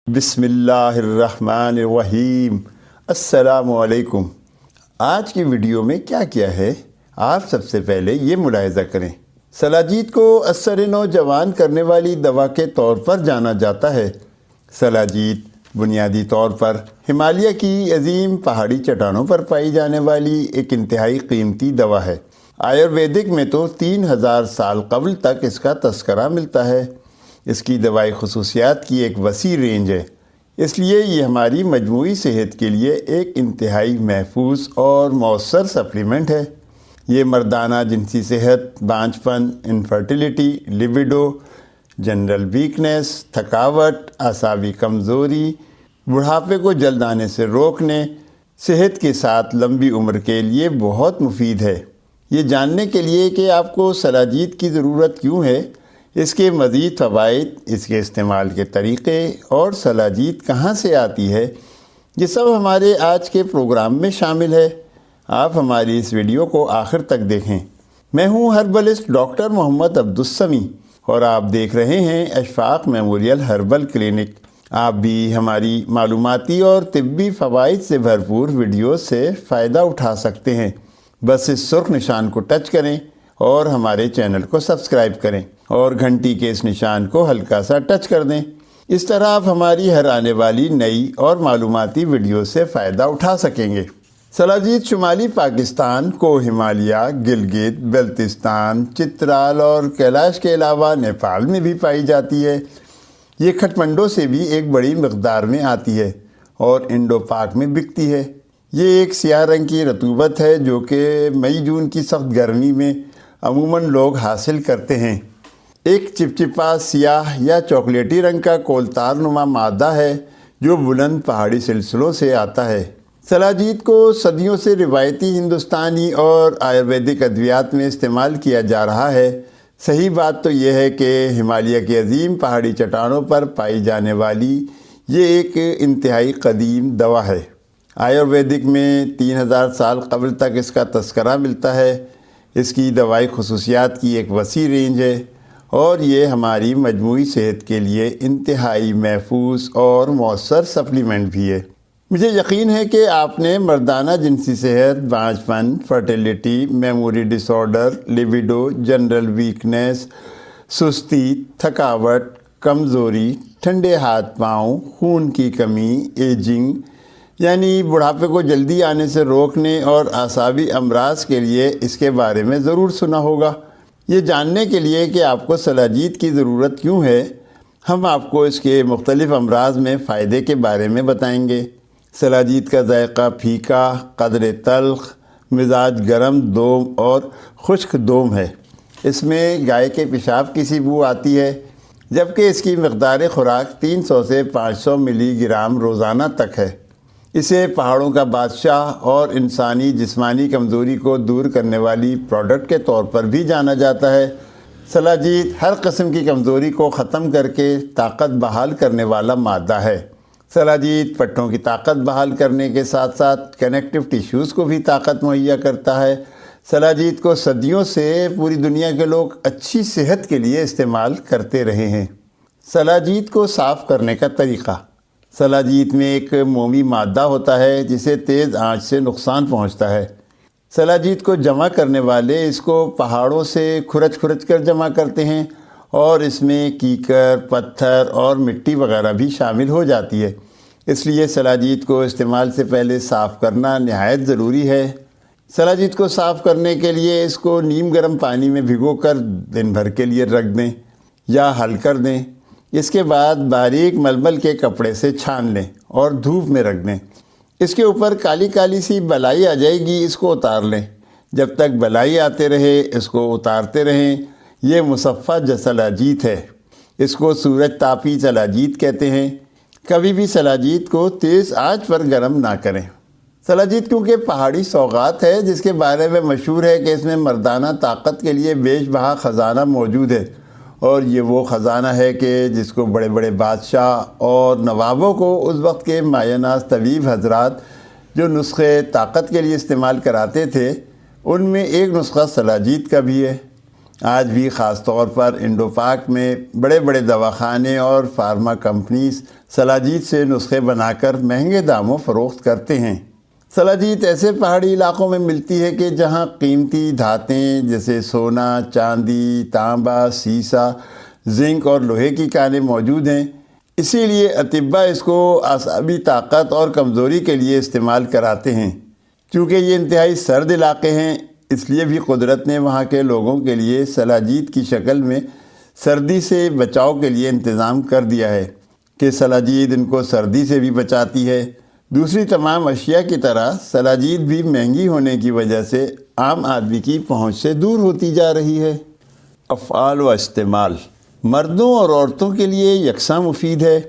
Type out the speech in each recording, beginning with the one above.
بسم اللہ الرحمن الرحیم۔ السلام علیکم۔ آج کی ویڈیو میں کیا ہے آپ سب سے پہلے یہ ملاحظہ کریں۔ سلاجیت کو اثر نوجوان کرنے والی دوا کے طور پر جانا جاتا ہے۔ سلاجیت بنیادی طور پر ہمالیہ کی عظیم پہاڑی چٹانوں پر پائی جانے والی ایک انتہائی قیمتی دوا ہے۔ آیورویدک میں تو 3000 سال قبل تک اس کا تذکرہ ملتا ہے۔ اس کی دوائی خصوصیات کی ایک وسیع رینج ہے، اس لیے یہ ہماری مجموعی صحت کے لیے ایک انتہائی محفوظ اور مؤثر سپلیمنٹ ہے۔ یہ مردانہ جنسی صحت، بانجھ پن، انفرٹیلیٹی، لیبیڈو، جنرل ویکنیس، تھکاوٹ، اعصابی کمزوری، بڑھاپے کو جلد آنے سے روکنے، صحت کے ساتھ لمبی عمر کے لیے بہت مفید ہے۔ یہ جاننے کے لیے کہ آپ کو سلاجیت کی ضرورت کیوں ہے، اس کے مزید فوائد، اس کے استعمال کے طریقے اور سلاجیت کہاں سے آتی ہے، یہ سب ہمارے آج کے پروگرام میں شامل ہے۔ آپ ہماری اس ویڈیو کو آخر تک دیکھیں۔ میں ہوں ہربلسٹ ڈاکٹر محمد عبدالسمی اور آپ دیکھ رہے ہیں اشفاق میموریل ہربل کلینک۔ آپ بھی ہماری معلوماتی اور طبی فوائد سے بھرپور ویڈیوز سے فائدہ اٹھا سکتے ہیں۔ بس اس سرخ نشان کو ٹچ کریں اور ہمارے چینل کو سبسکرائب کریں اور گھنٹی کے اس نشان کو ہلکا سا ٹچ کر دیں۔ اس طرح آپ ہماری ہر آنے والی نئی اور معلوماتی ویڈیو سے فائدہ اٹھا سکیں گے۔ سلاجیت شمالی پاکستان کو ہمالیہ، گلگت، بلتستان، چترال اور کیلاش کے علاوہ نیپال میں بھی پائی جاتی ہے۔ یہ کھٹمنڈو سے بھی ایک بڑی مقدار میں آتی ہے اور انڈو پاک میں بکتی ہے۔ یہ ایک سیاہ رنگ کی رطوبت ہے جو کہ مئی جون کی سخت گرمی میں عموماً لوگ حاصل کرتے ہیں۔ ایک چپچپا سیاہ یا چاکلیٹی رنگ کا کولتار نما مادہ ہے جو بلند پہاڑی سلسلوں سے آتا ہے۔ سلاجیت کو صدیوں سے روایتی ہندوستانی اور آیورویدک ادویات میں استعمال کیا جا رہا ہے۔ صحیح بات تو یہ ہے کہ ہمالیہ کی عظیم پہاڑی چٹانوں پر پائی جانے والی یہ ایک انتہائی قدیم دوا ہے۔ آیورویدک میں 3000 سال قبل تک اس کا تذکرہ ملتا ہے۔ اس کی دوائی خصوصیات کی ایک وسیع رینج ہے اور یہ ہماری مجموعی صحت کے لیے انتہائی محفوظ اور مؤثر سپلیمنٹ بھی ہے۔ مجھے یقین ہے کہ آپ نے مردانہ جنسی صحت، بانجھ پن، فرٹیلیٹی، میموری ڈس آرڈر، لیبیڈو، جنرل ویکنیس، سستی، تھکاوٹ، کمزوری، ٹھنڈے ہاتھ پاؤں، خون کی کمی، ایجنگ یعنی بڑھاپے کو جلدی آنے سے روکنے اور اعصابی امراض کے لیے اس کے بارے میں ضرور سنا ہوگا۔ یہ جاننے کے لیے کہ آپ کو سلاجیت کی ضرورت کیوں ہے، ہم آپ کو اس کے مختلف امراض میں فائدے کے بارے میں بتائیں گے۔ سلاجیت کا ذائقہ پھیکا، قدرے تلخ، مزاج گرم دوم اور خشک دوم ہے۔ اس میں گائے کے پیشاب کی سی بو آتی ہے، جبکہ اس کی مقدار خوراک 300 سے 500 ملی گرام روزانہ تک ہے۔ اسے پہاڑوں کا بادشاہ اور انسانی جسمانی کمزوری کو دور کرنے والی پروڈکٹ کے طور پر بھی جانا جاتا ہے۔ سلاجیت ہر قسم کی کمزوری کو ختم کر کے طاقت بحال کرنے والا مادہ ہے۔ سلاجیت پٹھوں کی طاقت بحال کرنے کے ساتھ ساتھ کنیکٹیو ٹیشوز کو بھی طاقت مہیا کرتا ہے۔ سلاجیت کو صدیوں سے پوری دنیا کے لوگ اچھی صحت کے لیے استعمال کرتے رہے ہیں۔ سلاجیت کو صاف کرنے کا طریقہ۔ سلاجیت میں ایک مومی مادہ ہوتا ہے جسے تیز آنچ سے نقصان پہنچتا ہے۔ سلاجیت کو جمع کرنے والے اس کو پہاڑوں سے کھرچ کر جمع کرتے ہیں اور اس میں کیکر، پتھر اور مٹی وغیرہ بھی شامل ہو جاتی ہے۔ اس لیے سلاجیت کو استعمال سے پہلے صاف کرنا نہایت ضروری ہے۔ سلاجیت کو صاف کرنے کے لیے اس کو نیم گرم پانی میں بھگو کر دن بھر کے لیے رکھ دیں یا حل کر دیں۔ اس کے بعد باریک ململ کے کپڑے سے چھان لیں اور دھوپ میں رکھ دیں۔ اس کے اوپر کالی کالی سی بلائی آ جائے گی، اس کو اتار لیں۔ جب تک بلائی آتے رہے اس کو اتارتے رہیں۔ یہ مصفہ سلاجیت ہے۔ اس کو سورج تاپی سلاجیت کہتے ہیں۔ کبھی بھی سلاجیت کو تیز آنچ پر گرم نہ کریں۔ سلاجیت کیونکہ پہاڑی سوغات ہے جس کے بارے میں مشہور ہے کہ اس میں مردانہ طاقت کے لیے بیش بہا خزانہ موجود ہے، اور یہ وہ خزانہ ہے کہ جس کو بڑے بڑے بادشاہ اور نوابوں کو اس وقت کے مایہ ناز طبیب حضرات جو نسخے طاقت کے لیے استعمال کراتے تھے، ان میں ایک نسخہ سلاجیت کا بھی ہے۔ آج بھی خاص طور پر انڈو پاک میں بڑے بڑے دواخانے اور فارما کمپنیز سلاجیت سے نسخے بنا کر مہنگے داموں فروخت کرتے ہیں۔ سلاجیت ایسے پہاڑی علاقوں میں ملتی ہے کہ جہاں قیمتی دھاتیں جیسے سونا، چاندی، تانبا، سیسا، زنک اور لوہے کی کانیں موجود ہیں۔ اسی لیے اطباء اس کو اعصابی طاقت اور کمزوری کے لیے استعمال کراتے ہیں۔ چونکہ یہ انتہائی سرد علاقے ہیں، اس لیے بھی قدرت نے وہاں کے لوگوں کے لیے سلاجیت کی شکل میں سردی سے بچاؤ کے لیے انتظام کر دیا ہے کہ سلاجیت ان کو سردی سے بھی بچاتی ہے۔ دوسری تمام اشیاء کی طرح سلاجیت بھی مہنگی ہونے کی وجہ سے عام آدمی کی پہنچ سے دور ہوتی جا رہی ہے۔ افعال و استعمال مردوں اور عورتوں کے لیے یکساں مفید ہے۔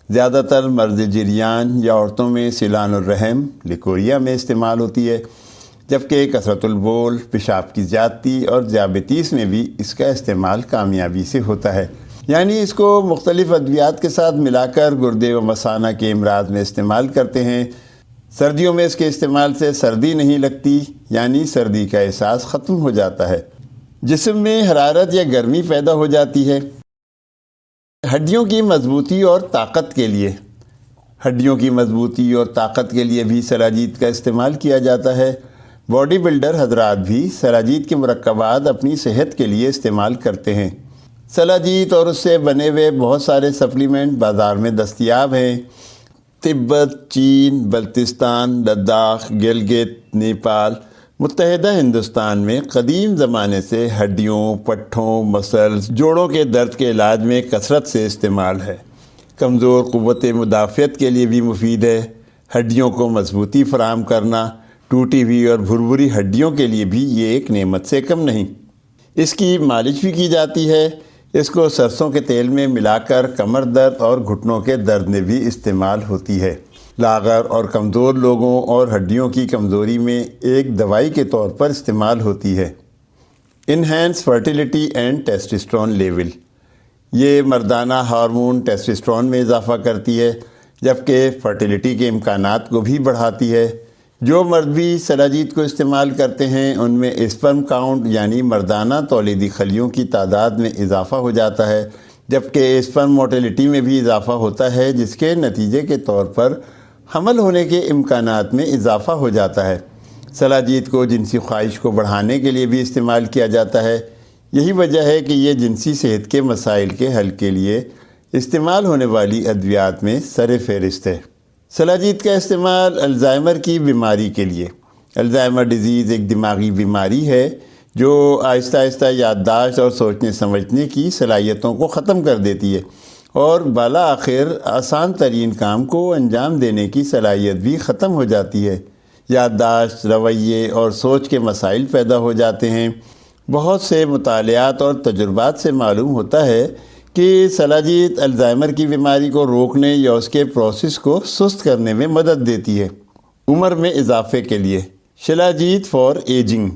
زیادہ تر مرض جریان یا عورتوں میں سیلان الرحم لیکوریا میں استعمال ہوتی ہے، جبکہ کثرت البول، پیشاب کی زیادتی اور ذیابیطس میں بھی اس کا استعمال کامیابی سے ہوتا ہے۔ یعنی اس کو مختلف ادویات کے ساتھ ملا کر گردے و مثانہ کے امراض میں استعمال کرتے ہیں۔ سردیوں میں اس کے استعمال سے سردی نہیں لگتی، یعنی سردی کا احساس ختم ہو جاتا ہے، جسم میں حرارت یا گرمی پیدا ہو جاتی ہے۔ ہڈیوں کی مضبوطی اور طاقت کے لیے ہڈیوں کی مضبوطی اور طاقت کے لیے بھی سلاجیت کا استعمال کیا جاتا ہے۔ باڈی بلڈر حضرات بھی سلاجیت کے مرکبات اپنی صحت کے لیے استعمال کرتے ہیں۔ سلاجیت اور اس سے بنے ہوئے بہت سارے سپلیمنٹ بازار میں دستیاب ہیں۔ تبت، چین، بلتستان، لداخ، گلگت، نیپال، متحدہ ہندوستان میں قدیم زمانے سے ہڈیوں، پٹھوں، مسلز، جوڑوں کے درد کے علاج میں کثرت سے استعمال ہے۔ کمزور قوت مدافعت کے لیے بھی مفید ہے۔ ہڈیوں کو مضبوطی فراہم کرنا، ٹوٹی ہوئی اور بھربھری ہڈیوں کے لیے بھی یہ ایک نعمت سے کم نہیں۔ اس کی مالش بھی کی جاتی ہے۔ اس کو سرسوں کے تیل میں ملا کر کمر درد اور گھٹنوں کے درد میں بھی استعمال ہوتی ہے۔ لاغر اور کمزور لوگوں اور ہڈیوں کی کمزوری میں ایک دوائی کے طور پر استعمال ہوتی ہے۔ Enhance fertility and testosterone level یہ مردانہ ہارمون ٹیسٹوسٹرون میں اضافہ کرتی ہے، جبکہ فرٹیلیٹی کے امکانات کو بھی بڑھاتی ہے۔ جو مرد بھی سلاجیت کو استعمال کرتے ہیں ان میں اسپرم کاؤنٹ یعنی مردانہ تولیدی خلیوں کی تعداد میں اضافہ ہو جاتا ہے، جبکہ اسپرم موٹیلیٹی میں بھی اضافہ ہوتا ہے، جس کے نتیجے کے طور پر حمل ہونے کے امکانات میں اضافہ ہو جاتا ہے۔ سلاجیت کو جنسی خواہش کو بڑھانے کے لیے بھی استعمال کیا جاتا ہے۔ یہی وجہ ہے کہ یہ جنسی صحت کے مسائل کے حل کے لیے استعمال ہونے والی ادویات میں سر فہرست ہے۔ سلاجیت کا استعمال الزائمر کی بیماری کے لیے۔ الزائمر ڈیزیز ایک دماغی بیماری ہے جو آہستہ آہستہ یادداشت اور سوچنے سمجھنے کی صلاحیتوں کو ختم کر دیتی ہے، اور بالآخر آسان ترین کام کو انجام دینے کی صلاحیت بھی ختم ہو جاتی ہے۔ یادداشت، رویے اور سوچ کے مسائل پیدا ہو جاتے ہیں۔ بہت سے مطالعات اور تجربات سے معلوم ہوتا ہے کہ سلاجیت الزائمر کی بیماری کو روکنے یا اس کے پروسیس کو سست کرنے میں مدد دیتی ہے۔ عمر میں اضافے کے لیے شلاجیت فار ایجنگ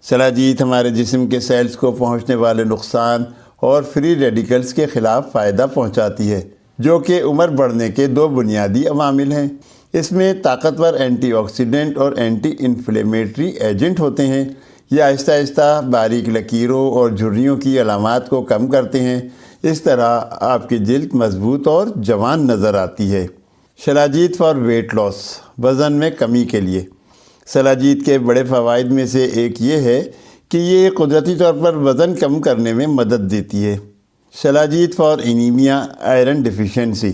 سلاجیت ہمارے جسم کے سیلز کو پہنچنے والے نقصان اور فری ریڈیکلز کے خلاف فائدہ پہنچاتی ہے، جو کہ عمر بڑھنے کے دو بنیادی عوامل ہیں۔ اس میں طاقتور اینٹی آکسیڈنٹ اور اینٹی انفلیمیٹری ایجنٹ ہوتے ہیں۔ یہ آہستہ آہستہ باریک لکیروں اور جھریوں کی علامات کو کم کرتے ہیں۔ اس طرح آپ کی جلد مضبوط اور جوان نظر آتی ہے۔ شلاجیت فار ویٹ لاس وزن میں کمی کے لیے سلاجیت کے بڑے فوائد میں سے ایک یہ ہے کہ یہ قدرتی طور پر وزن کم کرنے میں مدد دیتی ہے۔ شلاجیت فار انیمیا آئرن ڈیفیشنسی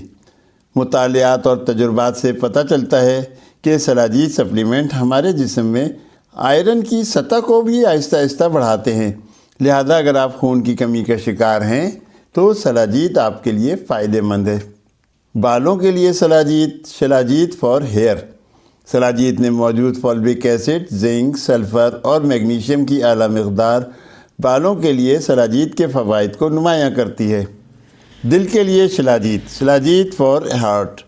مطالعات اور تجربات سے پتہ چلتا ہے کہ سلاجیت سپلیمنٹ ہمارے جسم میں آئرن کی سطح کو بھی آہستہ آہستہ بڑھاتے ہیں۔ لہذا اگر آپ خون کی کمی کا شکار ہیں تو سلاجیت آپ کے لیے فائدہ مند ہے۔ بالوں کے لیے شلاجیت فار ہیئر سلاجیت میں موجود فولوک ایسڈ، زنک، سلفر اور میگنیشیم کی اعلیٰ مقدار بالوں کے لیے سلاجیت کے فوائد کو نمایاں کرتی ہے۔ دل کے لیے شلاجیت فار ہارٹ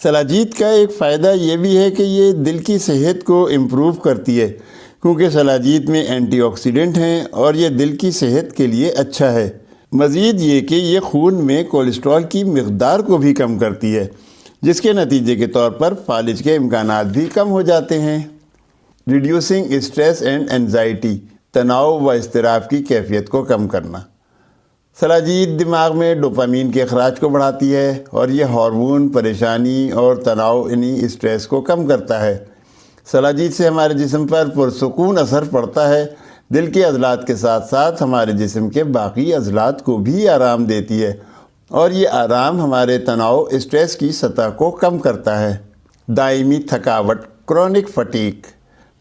سلاجیت کا ایک فائدہ یہ بھی ہے کہ یہ دل کی صحت کو امپروو کرتی ہے، کیونکہ سلاجیت میں اینٹی آکسیڈنٹ ہیں اور یہ دل کی صحت کے لیے اچھا ہے۔ مزید یہ کہ یہ خون میں کولیسٹرول کی مقدار کو بھی کم کرتی ہے، جس کے نتیجے کے طور پر فالج کے امکانات بھی کم ہو جاتے ہیں۔ ریڈیوسنگ اسٹریس اینڈ اینزائٹی تناؤ و اضطراب کی کیفیت کو کم کرنا۔ سلاجیت دماغ میں ڈوپامین کے اخراج کو بڑھاتی ہے اور یہ ہارمون پریشانی اور تناؤ اسٹریس کو کم کرتا ہے۔ سلاجیت سے ہمارے جسم پر پرسکون اثر پڑتا ہے، دل کے عضلات کے ساتھ ساتھ ہمارے جسم کے باقی عضلات کو بھی آرام دیتی ہے، اور یہ آرام ہمارے تناؤ اسٹریس کی سطح کو کم کرتا ہے۔ دائمی تھکاوٹ، کرونک فٹیگ۔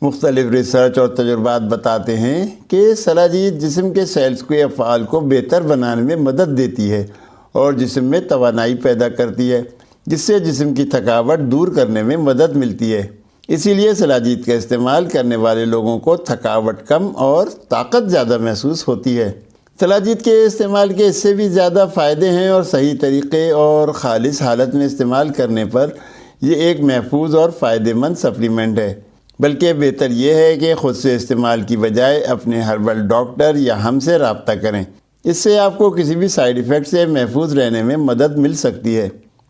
مختلف ریسرچ اور تجربات بتاتے ہیں کہ سلاجیت جسم کے سیلز کے افعال کو بہتر بنانے میں مدد دیتی ہے اور جسم میں توانائی پیدا کرتی ہے، جس سے جسم کی تھکاوٹ دور کرنے میں مدد ملتی ہے۔ اسی لیے سلاجیت کا استعمال کرنے والے لوگوں کو تھکاوٹ کم اور طاقت زیادہ محسوس ہوتی ہے۔ سلاجیت کے استعمال کے اس سے بھی زیادہ فائدے ہیں، اور صحیح طریقے اور خالص حالت میں استعمال کرنے پر یہ ایک محفوظ اور فائدہ مند سپلیمنٹ ہے۔ بلکہ بہتر یہ ہے کہ خود سے استعمال کی بجائے اپنے ہربل ڈاکٹر یا ہم سے رابطہ کریں۔ اس سے آپ کو کسی بھی سائیڈ ایفیکٹ سے محفوظ رہنے میں مدد مل سکتی ہے۔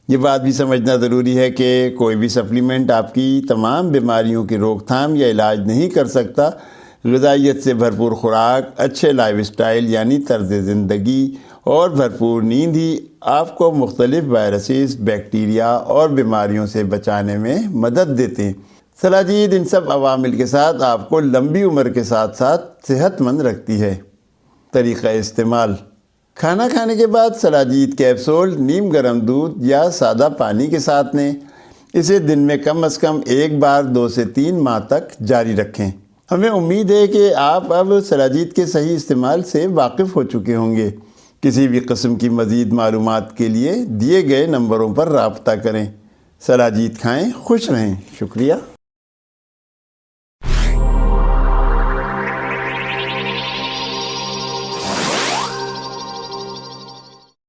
یہ بات بھی سمجھنا ضروری ہے کہ کوئی بھی سپلیمنٹ آپ کی تمام بیماریوں کی روک تھام یا علاج نہیں کر سکتا۔ غذائیت سے بھرپور خوراک، اچھے لائف اسٹائل یعنی طرز زندگی اور بھرپور نیند ہی آپ کو مختلف وائرسز، بیکٹیریا اور بیماریوں سے بچانے میں مدد دیتے ہیں۔ سلاجیت ان سب عوامل کے ساتھ آپ کو لمبی عمر کے ساتھ ساتھ صحت مند رکھتی ہے۔ طریقہ استعمال: کھانا کھانے کے بعد سلاجیت کیپسول نیم گرم دودھ یا سادہ پانی کے ساتھ لیں۔ اسے دن میں کم از کم ایک بار 2 سے 3 ماہ تک جاری رکھیں۔ ہمیں امید ہے کہ آپ اب سلاجیت کے صحیح استعمال سے واقف ہو چکے ہوں گے۔ کسی بھی قسم کی مزید معلومات کے لیے دیے گئے نمبروں پر رابطہ کریں۔ سلاجیت کھائیں، خوش رہیں۔ شکریہ۔